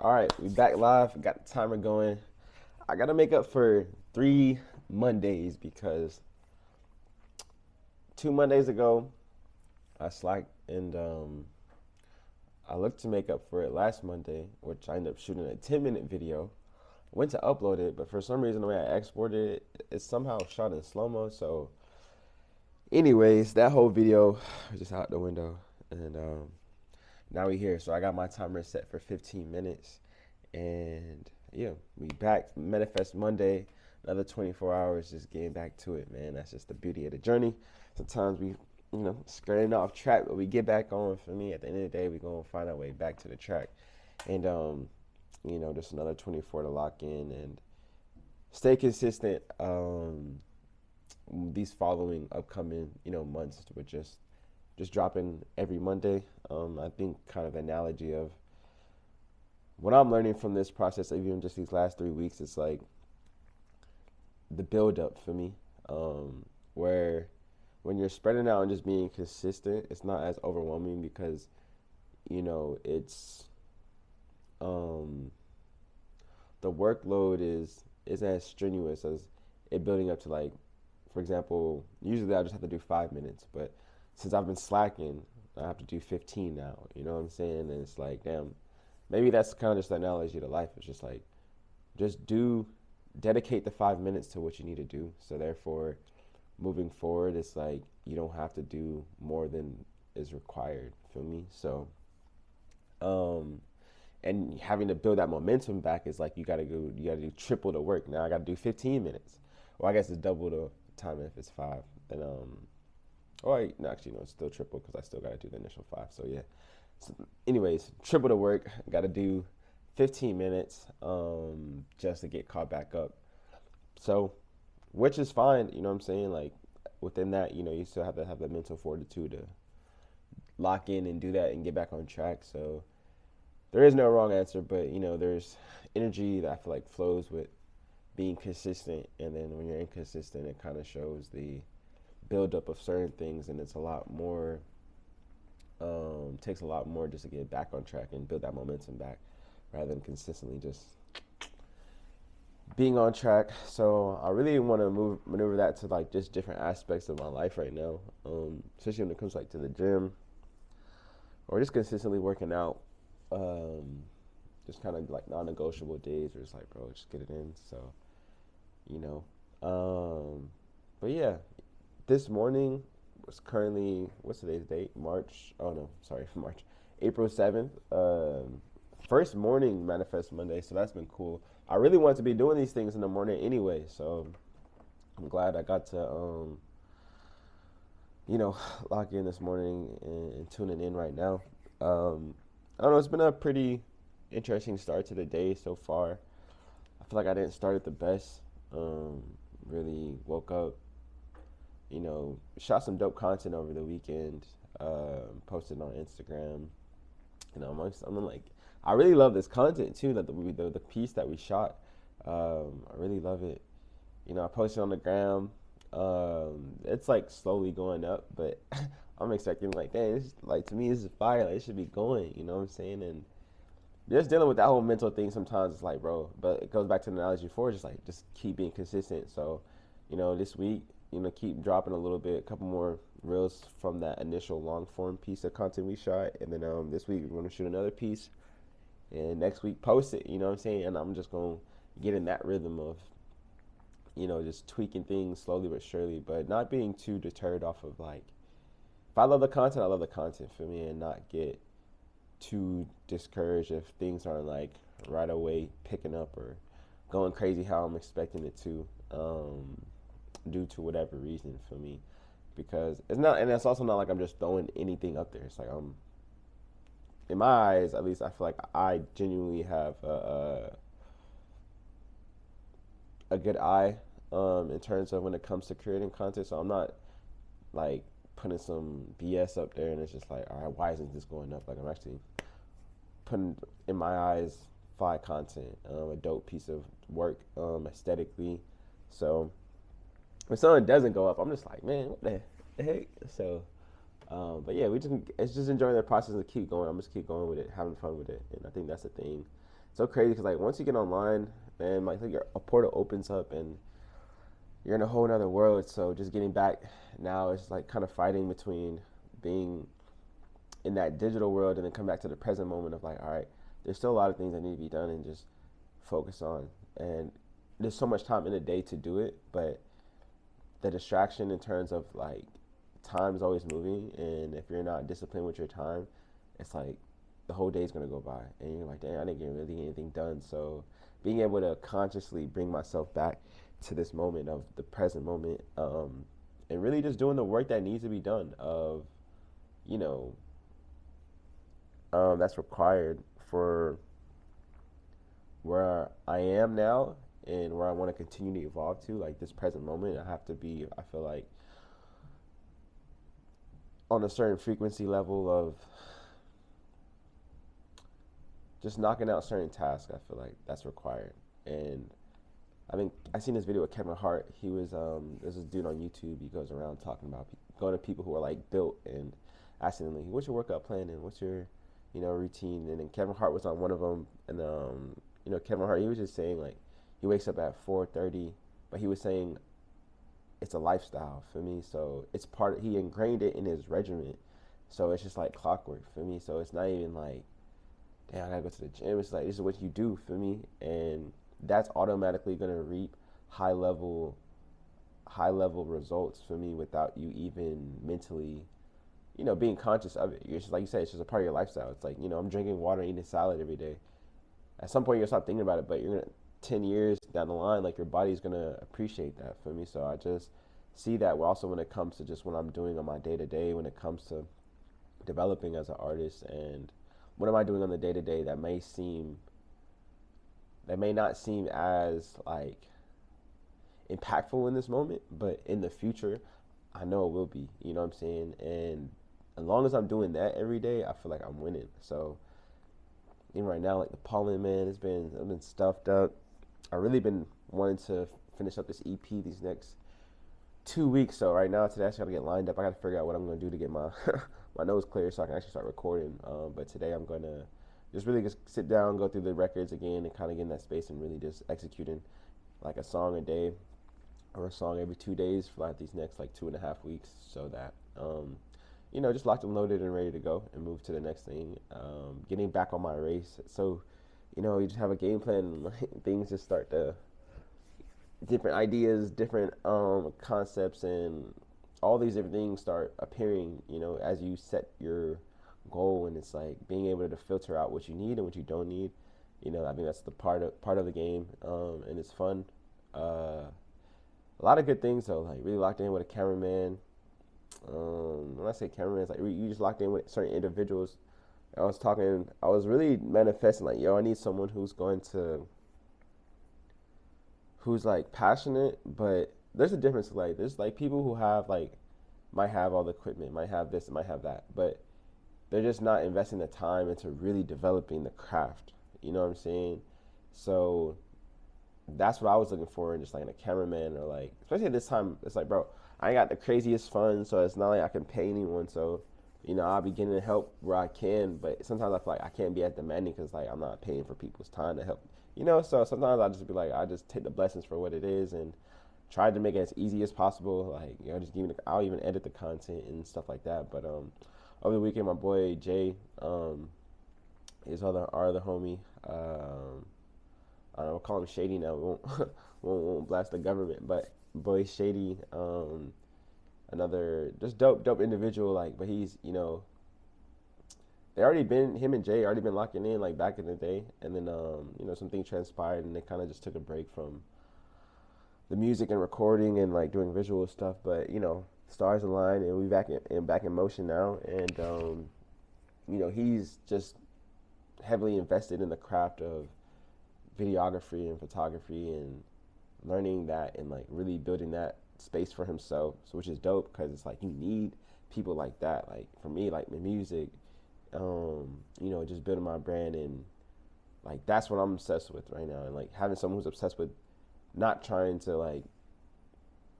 All right, we back live. Got the timer going. I gotta make up for 3 Mondays because 2 Mondays ago I slacked and I looked to make up for it last Monday, which I ended up shooting a 10-minute video. Went to upload it, but for some reason the way I exported it, it's somehow shot in slow mo. So, anyways, that whole video was just out the window, and now we here. So I got my timer set for 15 minutes. And yeah, we back. Manifest Monday, another 24 hours, just getting back to it, man. That's just the beauty of the journey. Sometimes we, skirting off track, but we get back on. For me, at the end of the day, we're going to find our way back to the track. And, just another 24 to lock in and stay consistent these following upcoming, months with just dropping every Monday. I think kind of analogy of what I'm learning from this process, even just these last 3 weeks, it's like the build up for me, where when you're spreading out and just being consistent, it's not as overwhelming because, it's the workload isn't as strenuous as it building up to, like, for example, usually I just have to do 5 minutes, but since I've been slacking, I have to do 15 now. You know what I'm saying? And it's like, damn, maybe that's kind of just the analogy to life. It's just like, just dedicate the 5 minutes to what you need to do. So therefore, moving forward, it's like you don't have to do more than is required. Feel me? So, and having to build that momentum back is like you gotta do triple the work. Now I gotta do 15 minutes, or I guess it's double the time if it's 5. Then no, actually no, it's still triple because I still gotta do the initial 5. So yeah. So anyways, triple the work. Got to do 15 minutes just to get caught back up. So, which is fine. You know what I'm saying? Like within that, you still have to have the mental fortitude to lock in and do that and get back on track. So there is no wrong answer, but there's energy that I feel like flows with being consistent. And then when you're inconsistent, it kind of shows the buildup of certain things, and it's a lot more. Takes a lot more just to get back on track and build that momentum back rather than consistently just being on track. So I really want to maneuver that to like just different aspects of my life right now, especially when it comes like to the gym or just consistently working out. Just kind of like non-negotiable days where it's like, bro, just get it in. So, you know, but yeah, this morning was currently, what's today's date? March. Oh no, sorry, March. April 7th. First morning Manifest Monday, so that's been cool. I really want to be doing these things in the morning anyway, so I'm glad I got to, lock in this morning and tuning in right now. I don't know, it's been a pretty interesting start to the day so far. I feel like I didn't start it the best. Really woke up, shot some dope content over the weekend, posted on Instagram. I'm like, I really love this content too. That the piece that we shot, I really love it. I posted on the gram. It's like slowly going up, but I'm expecting like, dang, this, like to me this is fire. Like it should be going. You know what I'm saying? And just dealing with that whole mental thing sometimes it's like, bro. But it goes back to the analogy before. Just keep being consistent. So, this week, keep dropping a little bit, a couple more reels from that initial long form piece of content we shot, and then this week we're gonna shoot another piece, and next week post it. You know what I'm saying? And I'm just gonna get in that rhythm of, just tweaking things slowly but surely, but not being too deterred off of like, if I love the content, I love the content for me, and not get too discouraged if things aren't like right away picking up or going crazy how I'm expecting it to. Due to whatever reason for me, because it's not, and it's also not like I'm just throwing anything up there. It's like in my eyes, at least, I feel like I genuinely have a good eye in terms of when it comes to creating content. So I'm not like putting some BS up there, and it's just like, all right, why isn't this going up? Like I'm actually putting, in my eyes, fly content, a dope piece of work aesthetically. So when something doesn't go up, I'm just like, man, what the heck? So, but yeah, it's just enjoying the process and keep going. I'm just keep going with it, having fun with it, and I think that's the thing so crazy because like once you get online, man, like a portal opens up and you're in a whole other world. So just getting back now, it's like kind of fighting between being in that digital world and then come back to the present moment of like, all right, there's still a lot of things that need to be done and just focus on. And there's so much time in a day to do it, but the distraction in terms of like time is always moving, and if you're not disciplined with your time, it's like the whole day is gonna go by, and you're like, damn, I didn't get really anything done. So being able to consciously bring myself back to this moment of the present moment, and really just doing the work that needs to be done of, you know, that's required for where I am now and where I want to continue to evolve to, like this present moment. I have to be, I feel like, on a certain frequency level of just knocking out certain tasks. I feel like that's required. And I think I seen this video with Kevin Hart. He was there's this dude on YouTube. He goes around talking about going to people who are like built and asking them, like, what's your workout plan and what's your, routine. And then Kevin Hart was on one of them, and Kevin Hart, he was just saying like he wakes up at 4:30, but he was saying it's a lifestyle for me. So it's he ingrained it in his regimen. So it's just like clockwork for me. So it's not even like, damn, I gotta go to the gym. It's like, this is what you do for me. And that's automatically gonna reap high level results for me without you even mentally, being conscious of it. You're just, like you said, it's just a part of your lifestyle. It's like, I'm drinking water and eating salad every day. At some point you'll stop thinking about it, but you're gonna 10 years down the line, like your body's gonna appreciate that for me. So I just see that also when it comes to just what I'm doing on my day to day, when it comes to developing as an artist, and what am I doing on the day to day that may not seem as like impactful in this moment, but in the future, I know it will be. You know what I'm saying? And as long as I'm doing that every day, I feel like I'm winning. So even right now, like the pollen, man, I've been stuffed up. I really been wanting to finish up this EP these next 2 weeks. So right now, today I just gotta get lined up. I gotta figure out what I'm gonna do to get my my nose clear so I can actually start recording. But today I'm gonna just really just sit down, go through the records again, and kind of get in that space and really just executing like a song a day or a song every 2 days for like these next like 2.5 weeks, so that just locked and loaded and ready to go and move to the next thing. Getting back on my race. So, you just have a game plan and like, things just start to, different ideas, different concepts, and all these different things start appearing, as you set your goal. And it's like being able to filter out what you need and what you don't need. I think that's the part of the game, and it's fun. A lot of good things though, like really locked in with a cameraman. When I say cameraman, it's like you just locked in with certain individuals. I was really manifesting like, yo, I need someone who's like passionate, but there's a difference. Like there's like people who have like, might have all the equipment, might have this, might have that, but they're just not investing the time into really developing the craft. You know what I'm saying? So that's what I was looking for in just like a cameraman, or like, especially at this time, it's like, bro, I ain't got the craziest funds, so it's not like I can pay anyone. So, I'll be getting help where I can, but sometimes I feel like I can't be as demanding because like I'm not paying for people's time to help. So sometimes I just be like, I just take the blessings for what it is and try to make it as easy as possible. Like, just I'll even edit the content and stuff like that. But over the weekend, my boy Jay, his our other homie, I don't know, we'll call him Shady now. We won't blast the government, but boy Shady, another just dope individual. Like, but he's him and Jay already been locking in like back in the day, and then some things transpired, and they kind of just took a break from the music and recording and like doing visual stuff. But stars align, and we back in motion now, and he's just heavily invested in the craft of videography and photography and learning that and like really building that space for himself, so which is dope because it's like you need people like that. Like for me, like my music, just building my brand, and like that's what I'm obsessed with right now. And like having someone who's obsessed with not trying to like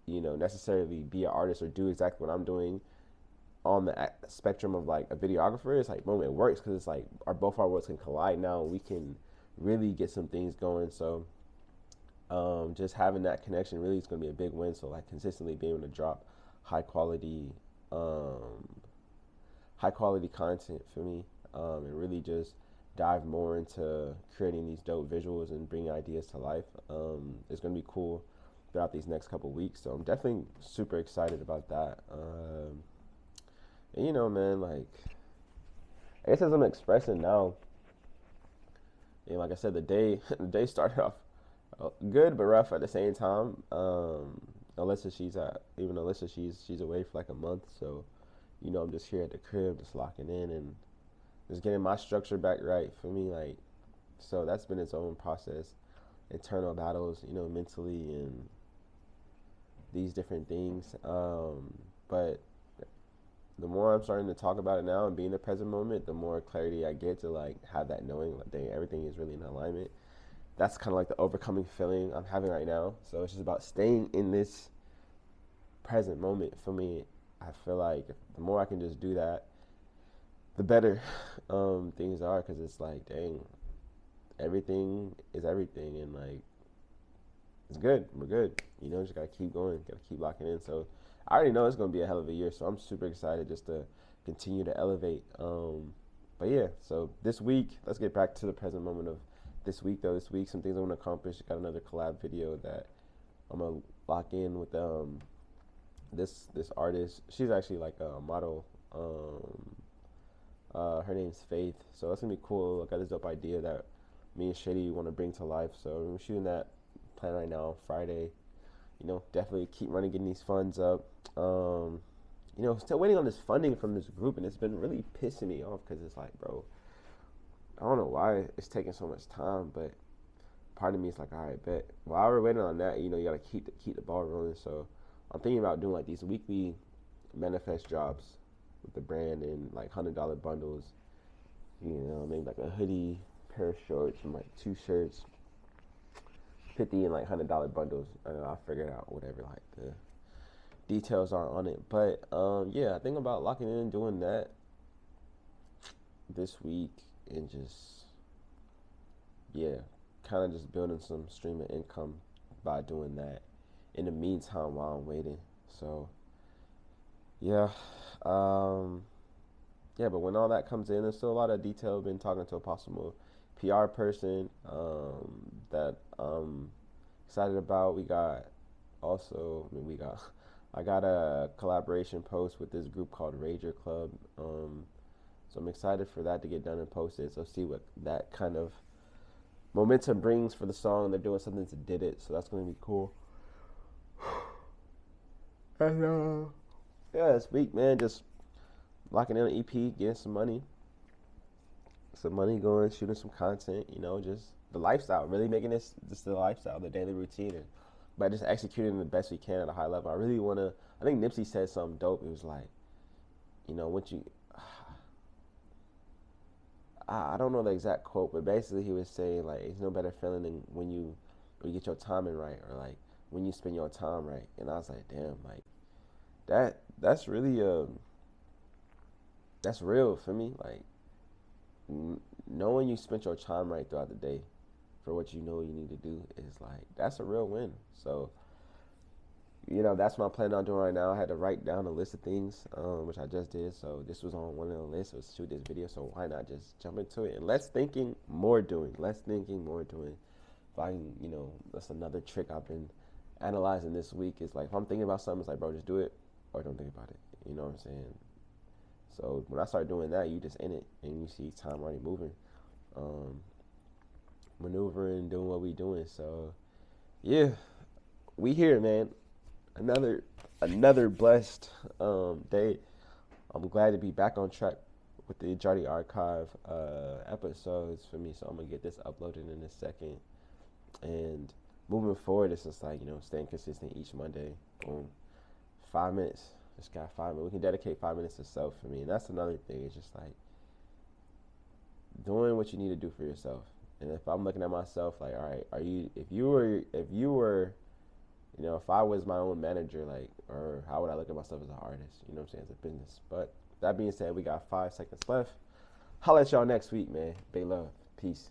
necessarily be an artist or do exactly what I'm doing on the spectrum of like a videographer, it's like, boom, it works because it's like both our worlds can collide now. We can really get some things going. So just having that connection really is going to be a big win. So like consistently being able to drop high quality, um, high quality content for me, and really just dive more into creating these dope visuals and bringing ideas to life. It's going to be cool throughout these next couple weeks. So I'm definitely super excited about that. And man, like I guess as I'm expressing now, like I said, the day the day started off good but rough at the same time. Alyssa, she's away for like a month, so I'm just here at the crib, just locking in and just getting my structure back right for me. Like, so that's been its own process, internal battles, mentally and these different things. But the more I'm starting to talk about it now and be in the present moment, the more clarity I get to like have that knowing that everything is really in alignment. That's kind of like the overcoming feeling I'm having right now. So it's just about staying in this present moment for me. I feel like the more I can just do that, the better things are, because it's like, dang, everything is everything, and like it's good. We're good. Just gotta keep going, gotta keep locking in. So I already know it's gonna be a hell of a year. So I'm super excited just to continue to elevate. But yeah, so this week, let's get back to the present moment of this week though. This week, some things I want to accomplish. Got another collab video that I'm gonna lock in with this artist. She's actually like a model. Her name's Faith. So that's gonna be cool. I got this dope idea that me and Jaady want to bring to life. So we're shooting that plan right now, Friday. Definitely keep running, getting these funds up. Still waiting on this funding from this group, and it's been really pissing me off because it's like, bro, I don't know why it's taking so much time, but part of me is like, all right, bet. While we're waiting on that, you gotta keep the ball rolling. So I'm thinking about doing like these weekly manifest drops with the brand and like $100 bundles. Maybe like a hoodie, pair of shorts, and like 2 shirts. 50 and like $100 bundles. I know I'll figure it out, whatever like the details are on it. But yeah, I think about locking in and doing that this week, and just kind of just building some stream of income by doing that in the meantime while I'm waiting. So yeah, but when all that comes in, there's still a lot of detail. Been talking to a possible PR person that I'm excited about. I got a collaboration post with this group called Rager Club. So I'm excited for that to get done and posted. So see what that kind of momentum brings for the song. They're doing something to Did It, so that's going to be cool. And this week, man, just locking in an EP, getting some money going, shooting some content, just the lifestyle, really making this just the lifestyle, the daily routine, and by just executing the best we can at a high level. I think Nipsey said something dope. It was like, I don't know the exact quote, but basically he was saying like, it's no better feeling than when you get your timing right, or like when you spend your time right. And I was like, damn, like that's really that's real for me. Like knowing you spent your time right throughout the day for what you need to do is like, that's a real win. So that's what I'm planning on doing right now. I had to write down a list of things, which I just did. So this was on one of the lists, was shoot this video. So why not just jump into it? And less thinking, more doing. Less thinking, more doing. If I can, that's another trick I've been analyzing this week. Is like, if I'm thinking about something, it's like, bro, just do it or don't think about it. You know what I'm saying? So when I start doing that, you just in it and you see time already moving, maneuvering, doing what we doing. So yeah, we here, man. Another blessed day. I'm glad to be back on track with the Jaady archive episodes for me. So I'm gonna get this uploaded in a second, and moving forward, it's just like staying consistent each Monday. Boom, 5 minutes. Just got 5 minutes. We can dedicate 5 minutes to self for me, and that's another thing. It's just like doing what you need to do for yourself. And if I'm looking at myself, like, all right, if you were if I was my own manager, like, or how would I look at myself as an artist? You know what I'm saying? As a business. But that being said, we got 5 seconds left. Holla at y'all next week, man. Big love. Peace.